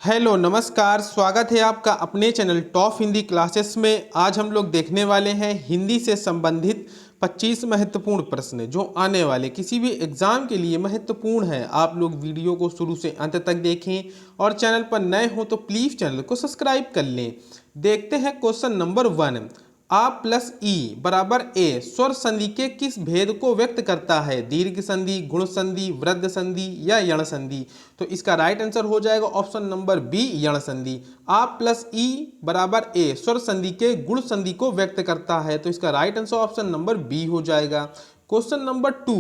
Hello नमस्कार, स्वागत है आपका अपने चैनल टॉप हिंदी क्लासेस में। आज हम लोग देखने वाले हैं हिंदी से संबंधित 25 महत्वपूर्ण प्रश्न जो आने वाले किसी भी एग्जाम के लिए महत्वपूर्ण है। आप लोग वीडियो को शुरू से अंत तक देखें और चैनल पर नए हो तो प्लीज़ चैनल को सब्सक्राइब कर लें। देखते हैं क्वेश्चन नंबर 1। आ प्लस ई बराबर ए स्वर संधि के किस भेद को व्यक्त करता है? दीर्घ संधि, गुण संधि, वृद्ध संधि या यण संधि? तो इसका राइट आंसर हो जाएगा ऑप्शन नंबर बी, यण संधि। आ प्लस ई बराबर ए स्वर संधि के गुण संधि को व्यक्त करता है, तो इसका right answer option number B हो जाएगा। Question number 2।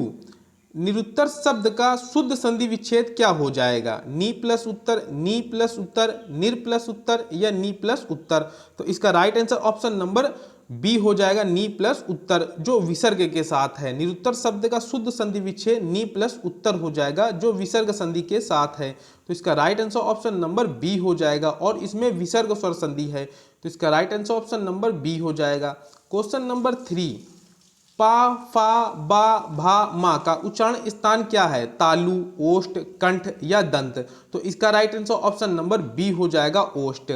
निरुत्तर शब्द का शुद्ध संधि विच्छेद क्या हो जाएगा? नी प्लस उत्तर, नी प्लस उत्तर, निर प्लस उत्तर या नी प्लस उत्तर? तो इसका right answer option number B हो जाएगा, नी प्लस उत्तर, जो विसर्ग के साथ है। निरुत्तर शब्द का शुद्ध संधि विच्छेद नी प्लस उत्तर हो जाएगा, जो विसर्ग संधि के साथ है। तो इसका right answer option number B हो जाएगा, और इसमें विसर्ग स्वर संधि है, तो इसका right answer option number B हो जाएगा। Question number 3। पा, फा, बा, भा, मा का उच्चारण स्थान क्या है? तालु, ओष्ठ, कंठ या दंत? तो इसका right answer option number B हो जाएगा, ओष्ठ।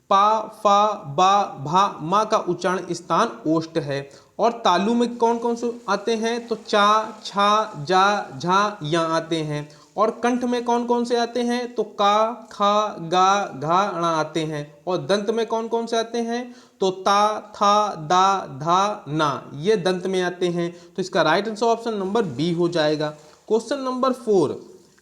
पा, फा, बा, भा, मा का उच्चारण स्थान ओष्ठ है। और तालु में कौन कौन से आते हैं? तो चा, छा, जा, झा, या आते हैं। और कंठ में कौन कौन से आते हैं? तो का, खा, गा, घा, णा आते हैं। और दंत में कौन कौन से आते हैं? तो ता, था, दा, धा, ना, ये दंत में आते हैं। तो इसका right answer option number B हो जाएगा। Question number 4।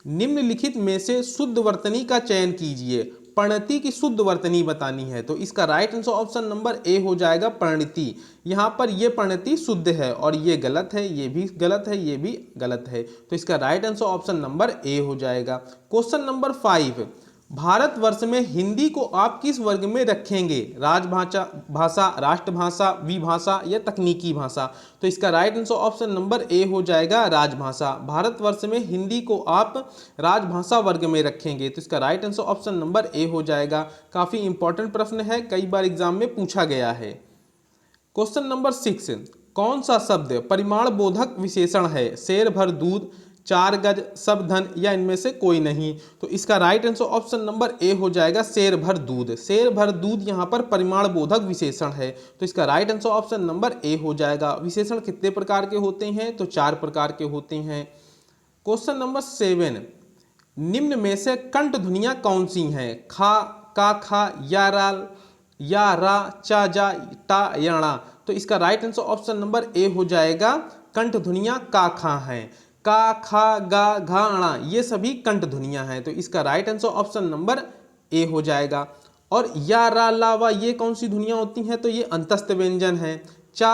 निम्नलिखित में से शुद्ध वर्तनी का चयन कीजिए। परिणति की शुद्ध वर्तनी बतानी है, तो इसका राइट आंसर ऑप्शन नंबर ए हो जाएगा, परिणति। यहाँ पर ये परिणति शुद्ध है और ये गलत है, ये भी गलत है, ये भी गलत है, तो इसका राइट आंसर ऑप्शन नंबर ए हो जाएगा। Question number 5। भारतवर्ष में हिंदी को आप किस वर्ग में रखेंगे? राजभाषा, भाषा, राष्ट्रभाषा, विभाषा या तकनीकी भाषा? तो इसका राइट आंसर ऑप्शन नंबर ए हो जाएगा, राजभाषा। भारतवर्ष में हिंदी को आप राजभाषा वर्ग में रखेंगे, तो इसका राइट आंसर ऑप्शन नंबर ए हो जाएगा। काफ़ी इंपॉर्टेंट प्रश्न है, कई बार एग्जाम में पूछा गया है। Question number 6। कौन सा शब्द परिमाण बोधक विशेषण है? शेर भर दूध, चार गज, सब धन या इनमें से कोई नहीं? तो इसका राइट आंसर ऑप्शन नंबर ए हो जाएगा, शेर भर दूध। शेर भर दूध यहाँ पर परिमाण बोधक विशेषण है, तो इसका राइट आंसर ऑप्शन नंबर ए हो जाएगा। विशेषण कितने प्रकार के होते हैं? तो 4 प्रकार के होते हैं। Question number 7। निम्न में से कंठ ध्वनियाँ कौन सी हैं? खा, का, खा, या, राल, या, रा, चा, जा, टा, या, णा? तो इसका राइट आंसर ऑप्शन नंबर ए हो जाएगा, कंठ ध्वनियाँ का, खा हैं। का, खा, गा, घा, णा ये सभी कंठ ध्वनियाँ हैं, तो इसका राइट आंसर ऑप्शन नंबर ए हो जाएगा। और या, रा, ला, वा ये कौन सी ध्वनियाँ होती हैं? तो ये अंतस्थ व्यंजन है। चा,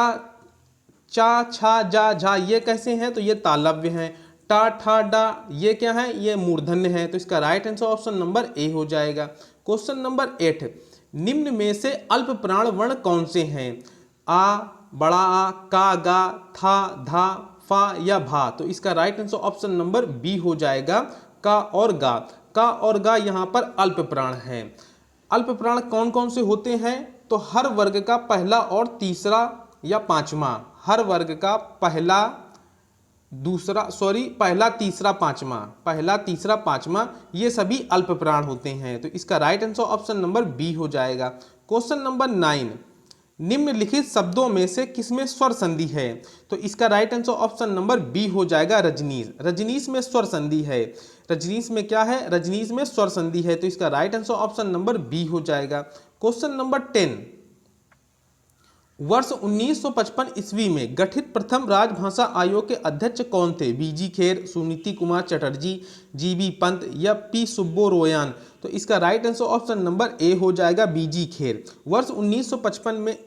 चा, छा, जा, झा ये कैसे हैं? तो ये तालव्य हैं। टा, ठा, डा ये क्या है? ये मूर्धन्य है, तो इसका राइट आंसर ऑप्शन नंबर ए हो जाएगा। Question number 8। निम्न में से अल्प प्राण वर्ण कौन से हैं? आ, बड़ा आ, का, गा, था, धा, फा या भा? तो इसका right answer option number B हो जाएगा, का और गा। का और गा यहाँ पर अल्प प्राण हैं। अल्प प्राण कौन कौन से होते हैं? तो हर वर्ग का पहला और तीसरा या पांचवा, हर वर्ग का पहला, दूसरा, पहला, तीसरा, पांचवा, पहला, तीसरा, पांचवा ये सभी अल्प प्राण होते हैं, तो इसका right answer option number B हो जाएगा। Question number 9। निम्नलिखित शब्दों में से किसमें स्वर संधि है? तो इसका right answer option number B हो जाएगा, रजनीश। रजनीश में स्वर संधि है। रजनीश में क्या है? रजनीश में स्वर संधि है, तो इसका right answer option number B हो जाएगा। Question number 10। वर्ष 1955 ईस्वी में गठित प्रथम राजभाषा आयोग के अध्यक्ष कौन थे? बीजी खेर, सुनीति कुमार चटर्जी, जीबी पंत या पी सुब्बोरोयान? तो इसका राइट आंसर ऑप्शन नंबर ए हो जाएगा, बीजी खेर। वर्ष 1955 में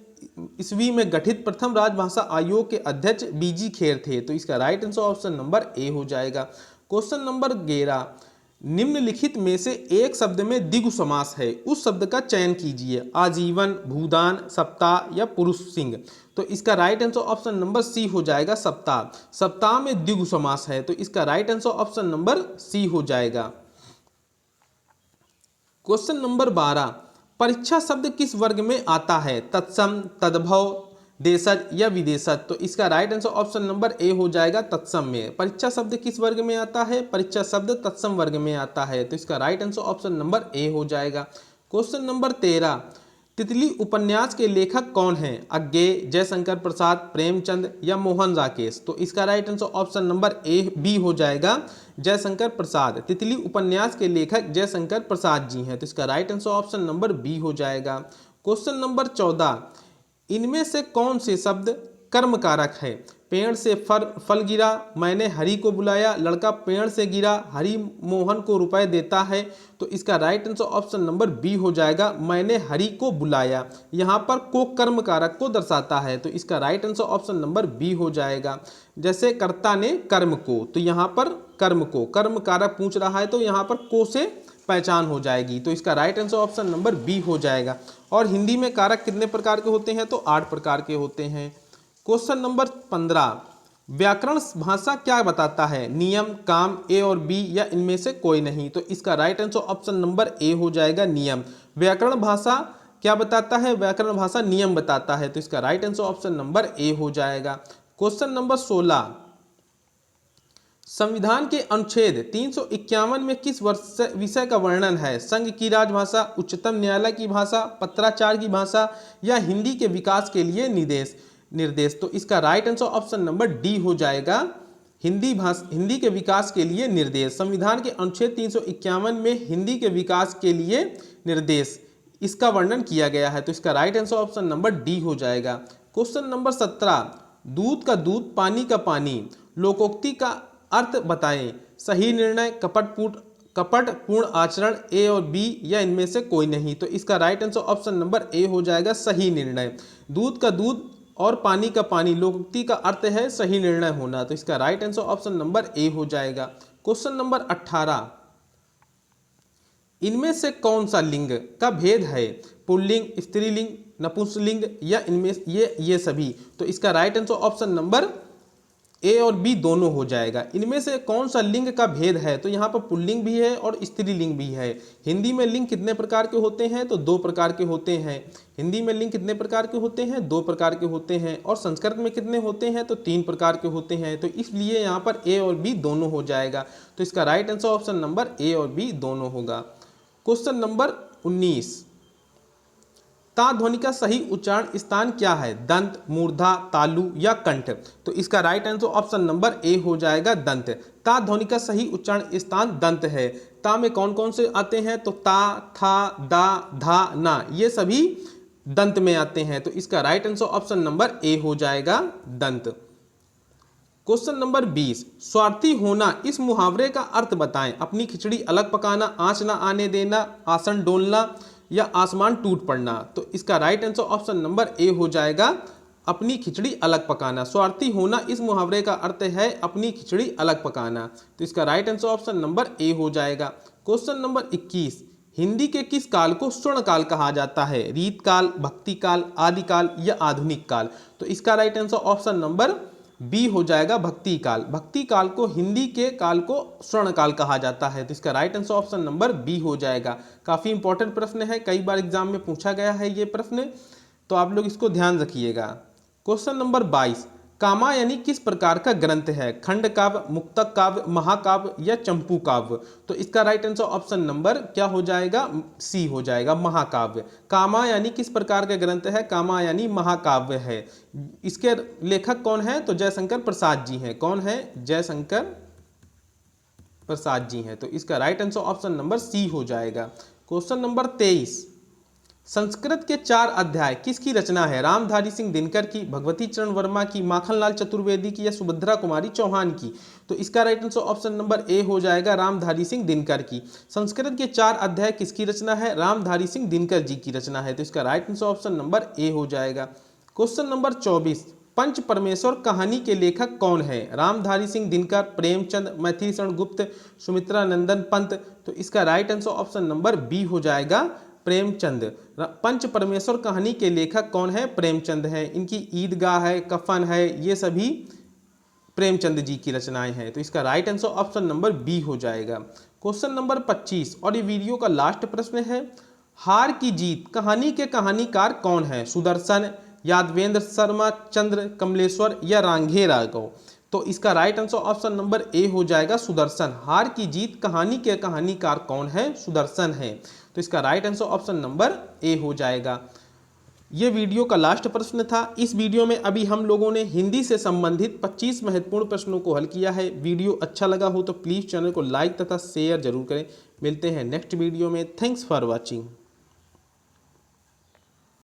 ईस्वी में गठित प्रथम राजभाषा आयोग के अध्यक्ष बीजी खेर थे, तो इसका राइट आंसर ऑप्शन नंबर ए हो जाएगा। Question number 11। निम्नलिखित में से एक शब्द में द्विगु समास है, उस शब्द का चयन कीजिए। आजीवन, भूदान, सप्ताह या पुरुष सिंह? तो इसका right answer option number C हो जाएगा, सप्ताह। सप्ताह में द्विगु समास है, तो इसका right answer option number C हो जाएगा। Question number 12। परीक्षा शब्द किस वर्ग में आता है? तत्सम, तद्भव, देशज या विदेशज, तो इसका राइट आंसर ऑप्शन नंबर ए हो जाएगा तत्सम में। परीक्षा शब्द किस वर्ग में आता है? परीक्षा शब्द तत्सम वर्ग में आता है, तो इसका राइट आंसर ऑप्शन नंबर ए हो जाएगा। क्वेश्चन नंबर 13, तितली उपन्यास के लेखक कौन हैं? अज्ञेय, जयशंकर प्रसाद, प्रेमचंद या मोहन राकेश, तो इसका right answer option number A B हो जाएगा, जयशंकर प्रसाद। तितली उपन्यास के लेखक जयशंकर प्रसाद जी हैं, तो इसका right answer option number B हो जाएगा। क्वेश्चन नंबर 14, इनमें से कौन से शब्द कर्म कारक है? पेड़ से फल गिरा, मैंने हरि को बुलाया, लड़का पेड़ से गिरा, हरि मोहन को रुपए देता है, तो इसका right answer option number B हो जाएगा, मैंने हरि को बुलाया। यहाँ पर को कर्म कारक को दर्शाता है, तो इसका right answer option number B हो जाएगा। जैसे कर्ता ने कर्म को, तो यहाँ पर कर्म को कर्म कारक पूछ रहा है, तो यहाँ पर को से पहचान हो जाएगी, तो इसका right answer option number B हो जाएगा। और हिंदी में कारक कितने प्रकार के होते हैं? तो 8 प्रकार के होते हैं। क्वेश्चन नंबर 15, व्याकरण भाषा क्या बताता है? नियम, काम, ए और बी या इनमें से कोई नहीं, तो इसका राइट आंसर ऑप्शन नंबर ए हो जाएगा, नियम। व्याकरण भाषा क्या बताता है? व्याकरण भाषा नियम बताता है, तो इसका राइट आंसर ऑप्शन नंबर ए हो जाएगा। क्वेश्चन नंबर 16, संविधान के अनुच्छेद 351 में किस विषय का वर्णन है? संघ की राजभाषा, उच्चतम न्यायालय की भाषा, पत्राचार की भाषा या हिंदी के विकास के लिए निर्देश, तो इसका right answer option number D हो जाएगा, हिंदी के विकास के लिए निर्देश। संविधान के अनुच्छेद 351 में हिंदी के विकास के लिए निर्देश, इसका वर्णन किया गया है, तो इसका right answer option number D हो जाएगा। क्वेश्चन नंबर 17, दूध का दूध, पानी का पानी, लोकोक्ति का अर्थ बताएं। सही निर्णय, कपटपूर्ण आचरण, ए और बी या इनमें से कोई नहीं, तो इसका राइट आंसर ऑप्शन नंबर ए हो जाएगा, सही निर्णय। दूध का दूध और पानी का पानी, लोकोक्ति का अर्थ है सही निर्णय होना, तो इसका राइट आंसर ऑप्शन नंबर ए हो जाएगा। क्वेश्चन नंबर 18, इनमें से कौन सा लिंग का भेद है? पुल्लिंग, स्त्रीलिंग, नपुंसकलिंग या इनमें ये सभी, तो इसका राइट आंसर ऑप्शन नंबर ए और बी दोनों हो जाएगा। इनमें से कौन सा लिंग का भेद है? तो यहाँ पर पुल्लिंग भी है और स्त्रीलिंग भी है। हिंदी में लिंग कितने प्रकार के होते हैं? तो 2 प्रकार के होते हैं। हिंदी में लिंग कितने प्रकार के होते हैं? 2 प्रकार के होते हैं। और संस्कृत में कितने होते हैं? तो 3 प्रकार के होते हैं, तो इसलिए यहाँ पर ए और बी दोनों हो जाएगा, तो इसका राइट आंसर ऑप्शन नंबर ए और बी दोनों होगा। क्वेश्चन नंबर 19, ता ध्वनि का सही उच्चारण स्थान क्या है? दंत, मूर्धा, तालु या कंठ, तो इसका राइट आंसर ऑप्शन नंबर ए हो जाएगा, दंत। ता ध्वनि का सही उच्चारण स्थान दंत है। ता में कौन कौन से आते हैं? तो ता, था, दा, धा, ना, ये सभी दंत में आते हैं, तो इसका राइट आंसर ऑप्शन नंबर ए हो जाएगा, दंत। क्वेश्चन नंबर 20, स्वार्थी होना, इस मुहावरे का अर्थ बताएं। अपनी खिचड़ी अलग पकाना, आंच ना आने देना, आसन डोलना या आसमान टूट पड़ना, तो इसका राइट आंसर ऑप्शन नंबर ए हो जाएगा, अपनी खिचड़ी अलग पकाना। स्वार्थी होना इस मुहावरे का अर्थ है अपनी खिचड़ी अलग पकाना, तो इसका राइट आंसर ऑप्शन नंबर ए हो जाएगा। क्वेश्चन नंबर 21, हिंदी के किस काल को स्वर्ण काल कहा जाता है? रीत काल, भक्ति काल, आदिकाल या आधुनिक काल, तो इसका right answer option number B हो जाएगा, भक्ति काल। भक्ति काल को, हिंदी के काल को स्वर्ण काल कहा जाता है, तो इसका right answer option number B हो जाएगा। काफ़ी इंपॉर्टेंट प्रश्न है, कई बार एग्जाम में पूछा गया है ये प्रश्न, तो आप लोग इसको ध्यान रखिएगा। क्वेश्चन नंबर 22, कामायनी किस प्रकार का ग्रंथ है? खंड काव्य, मुक्तक काव्य, महाकाव्य या चंपू काव्य, तो इसका राइट आंसर ऑप्शन नंबर क्या हो जाएगा? सी हो जाएगा, महाकाव्य। कामायनी किस प्रकार का ग्रंथ है? कामायनी महाकाव्य है। इसके लेखक कौन है? तो जयशंकर प्रसाद जी हैं। कौन है? जयशंकर प्रसाद जी हैं, तो इसका right answer option number C हो जाएगा। क्वेश्चन नंबर 23, संस्कृत के 4 अध्याय किसकी रचना है? रामधारी सिंह दिनकर की, भगवती चरण वर्मा की, माखनलाल चतुर्वेदी की या सुभद्रा कुमारी चौहान की, तो इसका राइट आंसर ऑप्शन नंबर ए हो जाएगा, रामधारी सिंह दिनकर की। संस्कृत के 4 अध्याय किसकी रचना है? रामधारी सिंह दिनकर जी की रचना है, तो इसका राइट आंसर ऑप्शन नंबर ए हो जाएगा। क्वेश्चन नंबर 24, पंच परमेश्वर कहानी के लेखक कौन है? रामधारी सिंह दिनकर, प्रेमचंद, मैथिली शरण गुप्त, सुमित्रा नंदन पंत, तो इसका right answer option number B हो जाएगा, प्रेमचंद। पंच परमेश्वर कहानी के लेखक कौन है? प्रेमचंद है। इनकी ईदगाह है, कफन है, ये सभी प्रेमचंद जी की रचनाएं हैं, तो इसका right answer option number B हो जाएगा। क्वेश्चन नंबर 25 और ये वीडियो का लास्ट प्रश्न है, हार की जीत कहानी के कहानीकार कौन है? सुदर्शन, यादवेंद्र शर्मा, चंद्र कमलेश्वर या रांघे राघव। तो इसका राइट आंसर ऑप्शन नंबर ए हो जाएगा सुदर्शन। हार की जीत कहानी के कहानीकार कौन है? सुदर्शन है। तो इसका राइट आंसर ऑप्शन नंबर ए हो जाएगा। ये वीडियो का लास्ट प्रश्न था। इस वीडियो में अभी हम लोगों ने हिंदी से संबंधित 25 महत्वपूर्ण प्रश्नों को हल किया है। वीडियो अच्छा लगा हो तो प्लीज़ चैनल को लाइक तथा शेयर जरूर करें। मिलते हैं नेक्स्ट वीडियो में। Thanks for watching.